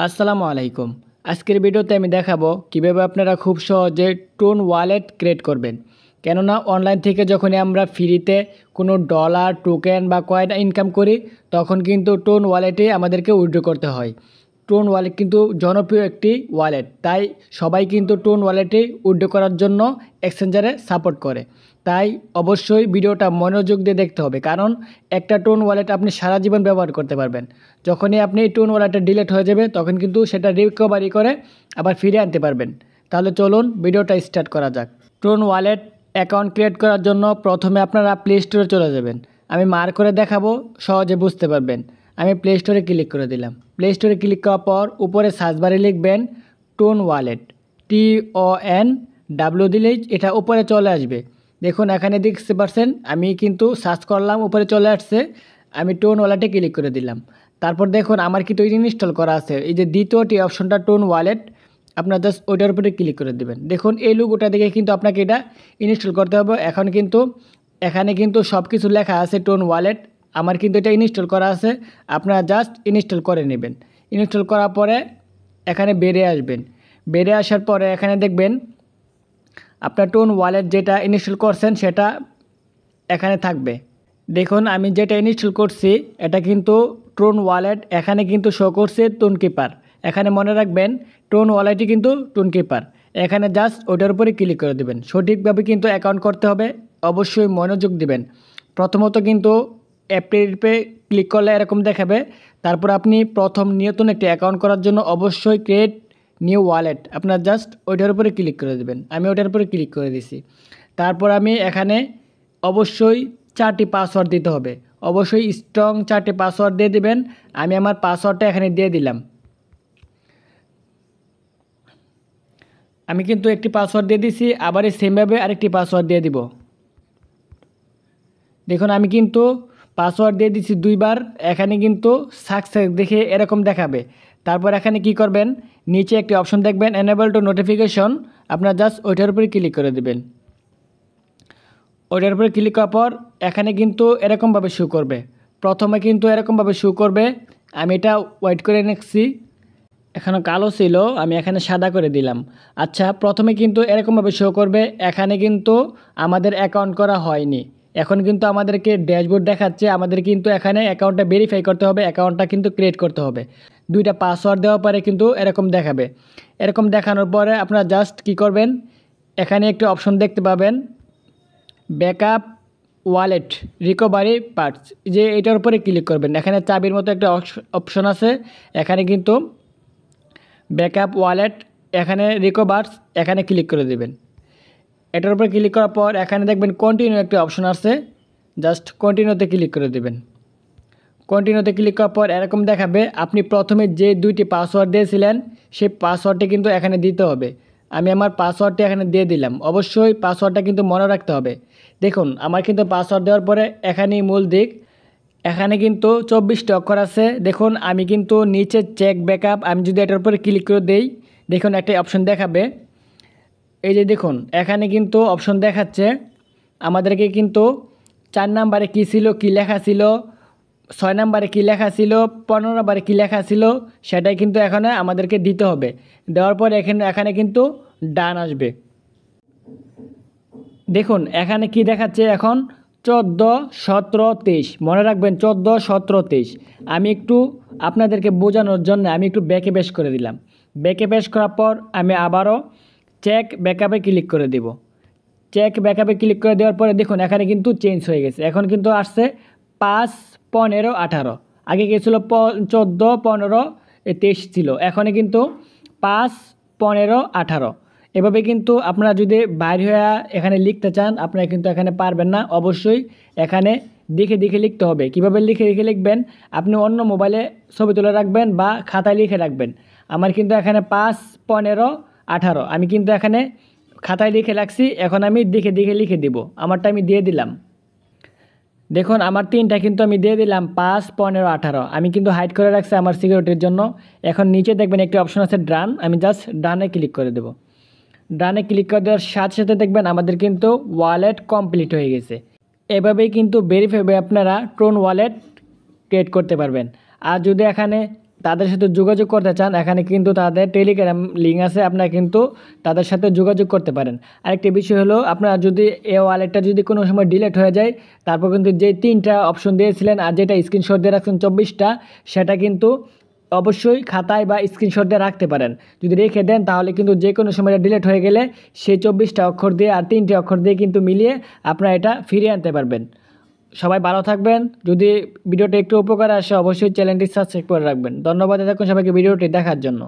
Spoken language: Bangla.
আসসালামু আলাইকুম। আজকের ভিডিওতে আমি দেখাবো কিভাবে আপনারা খুব সহজে টোন ওয়ালেট ক্রিয়েট করবেন। কেননা অনলাইন থেকে যখনই আমরা ফ্রিতে কোনো ডলার, টোকেন বা কয়েন ইনকাম করি তখন কিন্তু টোন ওয়ালেটে আমাদেরকে উইথড্র করতে হয়। টোন ওয়ালেট কিন্তু জনপ্রিয় একটি ওয়ালেট, তাই সবাই কিন্তু টোন ওয়ালেটে উইথড্র করার জন্য এক্সচেঞ্জারে সাপোর্ট করে। তাই অবশ্যই ভিডিওটা মনোযোগ দিয়ে দেখতে হবে, কারণ একটা টোন ওয়ালেট আপনি সারা জীবন ব্যবহার করতে পারবেন। যখনই আপনি টোন ওয়ালেটটা ডিলিট হয়ে যাবে তখন কিন্তু সেটা রিকভারি করে আবার ফিরে আনতে পারবেন। তাহলে চলুন ভিডিওটা স্টার্ট করা যাক। টোন ওয়ালেট অ্যাকাউন্ট ক্রিয়েট করার জন্য প্রথমে আপনারা প্লে স্টোরে চলে যাবেন। আমি মার্ক করে দেখাবো, সহজে বুঝতে পারবেন। আমি প্লে স্টোরে ক্লিক করে দিলাম। প্লে স্টোরে ক্লিক করার পর উপরে সার্চ বারে লিখবেন টোন ওয়ালেট, TON দিলেই এটা উপরে চলে আসবে। দেখুন এখানে দেখতে পাচ্ছেন আমি কিন্তু সার্চ করলাম, উপরে চলে আসছে। আমি টোন ওয়ালেটে ক্লিক করে দিলাম। তারপর দেখুন আমার কিন্তু ইনস্টল করা আছে, এই যে দ্বিতীয়টি অপশনটা টোন ওয়ালেট, আপনার জাস্ট ওইটার উপরে ক্লিক করে দেবেন। দেখুন এই লোগোটা দেখে কিন্তু আপনাকে এটা ইনস্টল করতে হবে। এখন কিন্তু এখানে কিন্তু সব কিছু লেখা আছে টোন ওয়ালেট, আমার কিন্তু এটা ইনস্টল করা আছে। আপনারা জাস্ট ইনস্টল করে নেবেন। ইনস্টল করার পরে এখানে বেরিয়ে আসবেন। বেরিয়ে আসার পরে এখানে দেখবেন আপনার টোন ওয়ালেট যেটা ইনস্টল করছেন সেটা এখানে থাকবে। দেখুন আমি যেটা ইনস্টল করছি এটা কিন্তু টোন ওয়ালেট, এখানে কিন্তু শো করছে টোন কিপার। এখানে মনে রাখবেন টোন ওয়ালেটই কিন্তু টোন কিপার। এখানে জাস্ট ওটার উপরে ক্লিক করে দেবেন। সঠিকভাবে কিন্তু অ্যাকাউন্ট করতে হবে, অবশ্যই মনোযোগ দিবেন। প্রথমত কিন্তু অ্যাপে ক্লিক করলে এরকম দেখাবে। তারপর আপনি প্রথম নতুন একটি অ্যাকাউন্ট করার জন্য অবশ্যই ক্রিয়েট নিউ ওয়ালেট, আপনার জাস্ট ওইটার উপরে ক্লিক করে দেবেন। আমি ওটার উপরে ক্লিক করে দিছি। তারপর আমি এখানে অবশ্যই 4টি পাসওয়ার্ড দিতে হবে, অবশ্যই স্ট্রং 4টি পাসওয়ার্ড দিয়ে দিবেন। আমি আমার পাসওয়ার্ডটা এখানে দিয়ে দিলাম। আমি কিন্তু একটি পাসওয়ার্ড দিয়ে দিছি, আবার এই সেমভাবে আরেকটি পাসওয়ার্ড দিয়ে দিব। দেখুন আমি কিন্তু পাসওয়ার্ড দিয়ে দিচ্ছি 2বার। এখানে কিন্তু সাকসেস দেখে এরকম দেখাবে। তারপর এখানে কি করবেন, নিচে একটি অপশন দেখবেন এনেবল টু নোটিফিকেশন, আপনার জাস্ট ওইটার উপরে ক্লিক করে দেবেন। ওইটার উপরে ক্লিক করার পর এখানে কিন্তু এরকমভাবে শো করবে। প্রথমে কিন্তু এরকমভাবে শো করবে। আমি এটা ওয়েট করে নিচ্ছি, এখানে কালো ছিল আমি এখানে সাদা করে দিলাম। আচ্ছা, প্রথমে কিন্তু এরকমভাবে শো করবে। এখানে কিন্তু আমাদের অ্যাকাউন্ট করা হয়নি। এখন কিন্তু আমাদেরকে ড্যাশবোর্ড দেখাচ্ছে, আমাদের কিন্তু এখানে অ্যাকাউন্টটা ভেরিফাই করতে হবে, অ্যাকাউন্টটা কিন্তু ক্রিয়েট করতে হবে। 2টা পাসওয়ার্ড দেওয়ার পরে কিন্তু এরকম দেখাবে। এরকম দেখানোর পরে আপনারা জাস্ট কি করবেন, এখানে একটি অপশন দেখতে পাবেন ব্যাকআপ ওয়ালেট রিকভারি পার্টস, যে এটার উপরে ক্লিক করবেন। এখানে চাবির মতো একটা অপশন আছে, এখানে কিন্তু ব্যাকআপ ওয়ালেট, এখানে রিকভার্স, এখানে ক্লিক করে দেবেন। এটার উপরে ক্লিক করার পর এখানে দেখবেন কন্টিনিউ একটা অপশন আছে, জাস্ট কন্টিনিউতে ক্লিক করে দেবেন। কন্টিনিউতে ক্লিক করার পর এরকম দেখাবে আপনি প্রথমে যে 2টি পাসওয়ার্ড দিয়েছিলেন সেই পাসওয়ার্ডটি কিন্তু এখানে দিতে হবে। আমি আমার পাসওয়ার্ডটি এখানে দিয়ে দিলাম। অবশ্যই পাসওয়ার্ডটা কিন্তু মনে রাখতে হবে। দেখুন আমার কিন্তু পাসওয়ার্ড দেওয়ার পরে এখানেই মূল দিক, এখানে কিন্তু 24টি অক্ষর আছে। দেখুন আমি কিন্তু নিচে চেক ব্যাকআপ, আমি যদি এটার উপরে ক্লিক করে দেই দেখুন একটা অপশন দেখাবে। এই যে দেখুন এখানে কিন্তু অপশন দেখাচ্ছে আমাদেরকে কিন্তু 4 নাম্বারে কী ছিল, কী লেখা ছিল, 6 নাম্বারে কী লেখা ছিল, 15 নাম্বারে কী লেখা ছিল, সেটাই কিন্তু এখানে আমাদেরকে দিতে হবে। দেওয়ার পর এখানে কিন্তু ডান আসবে। দেখুন এখানে কি দেখাচ্ছে এখন 14, 17, 23, মনে রাখবেন 14, 17, 23। আমি একটু আপনাদেরকে বোঝানোর জন্য আমি একটু ব্যাকে পেশ করে দিলাম। ব্যাকে পেশ করার পর আমি আবারও চেক ব্যাকআপে ক্লিক করে দেব। চেক ব্যাকআপে ক্লিক করে দেওয়ার পরে দেখুন এখানে কিন্তু চেঞ্জ হয়ে গেছে। এখন কিন্তু আসছে 5, 15, 18। আগে গিয়েছিল 14, 15, 23 ছিল, এখন কিন্তু 5, 15, 18। এভাবে কিন্তু আপনারা যদি বাইরে হয়ে এখানে লিখতে চান আপনারা কিন্তু এখানে পারবেন না। অবশ্যই এখানে দেখে দেখে লিখতে হবে। কিভাবে লিখে দেখে লিখবেন, আপনি অন্য মোবাইলে ছবি তুলে রাখবেন বা খাতায় লিখে রাখবেন। আমার কিন্তু এখানে 5, 15, 18 আমি কিন্তু এখানে খাতায় লিখে রাখছি। এখন আমি দেখে দেখে লিখে দিব। আমারটা আমি দিয়ে দিলাম। দেখুন আমার 3টা কিন্তু আমি দিয়ে দিলাম 5, 15, 18। আমি কিন্তু হাইড করে রাখছি আমার সিকিউরিটির জন্য। এখন নিচে দেখবেন একটি অপশন আছে ডান, আমি জাস্ট ডানে ক্লিক করে দেব। ডানে ক্লিক করে দেওয়ার সাথে সাথে দেখবেন আমাদের কিন্তু ওয়ালেট কমপ্লিট হয়ে গেছে। এভাবেই কিন্তু ভেরিফাই আপনারা টোন ওয়ালেট ক্রিয়েট করতে পারবেন। আর যদি এখানে তাদের সাথে যোগাযোগ করতে চান, এখানে কিন্তু তাদের টেলিগ্রাম লিঙ্ক আছে, আপনারা কিন্তু তাদের সাথে যোগাযোগ করতে পারেন। আরেকটি বিষয় হলো, আপনারা যদি এই ওয়ালেটটা যদি কোনো সময় ডিলিট হয়ে যায়, তারপর কিন্তু যে 3টা অপশন দিয়েছিলেন আর যেটা স্ক্রিনশট দিয়ে রাখছেন 24টা, সেটা কিন্তু অবশ্যই খাতায় বা স্ক্রিনশট দিয়ে রাখতে পারেন। যদি রেখে দেন তাহলে কিন্তু যে কোনো সময় ডিলিট হয়ে গেলে সেই 24টা অক্ষর দিয়ে আর 3টে অক্ষর দিয়ে কিন্তু মিলিয়ে আপনারা এটা ফিরিয়ে আনতে পারবেন। সবাই ভালো থাকবেন। যদি ভিডিওটা একটু উপকারে আসে অবশ্যই চ্যানেলটি সাবস্ক্রাইব করে রাখবেন। ধন্যবাদ এতক্ষণ সবাইকে ভিডিওটি দেখার জন্য।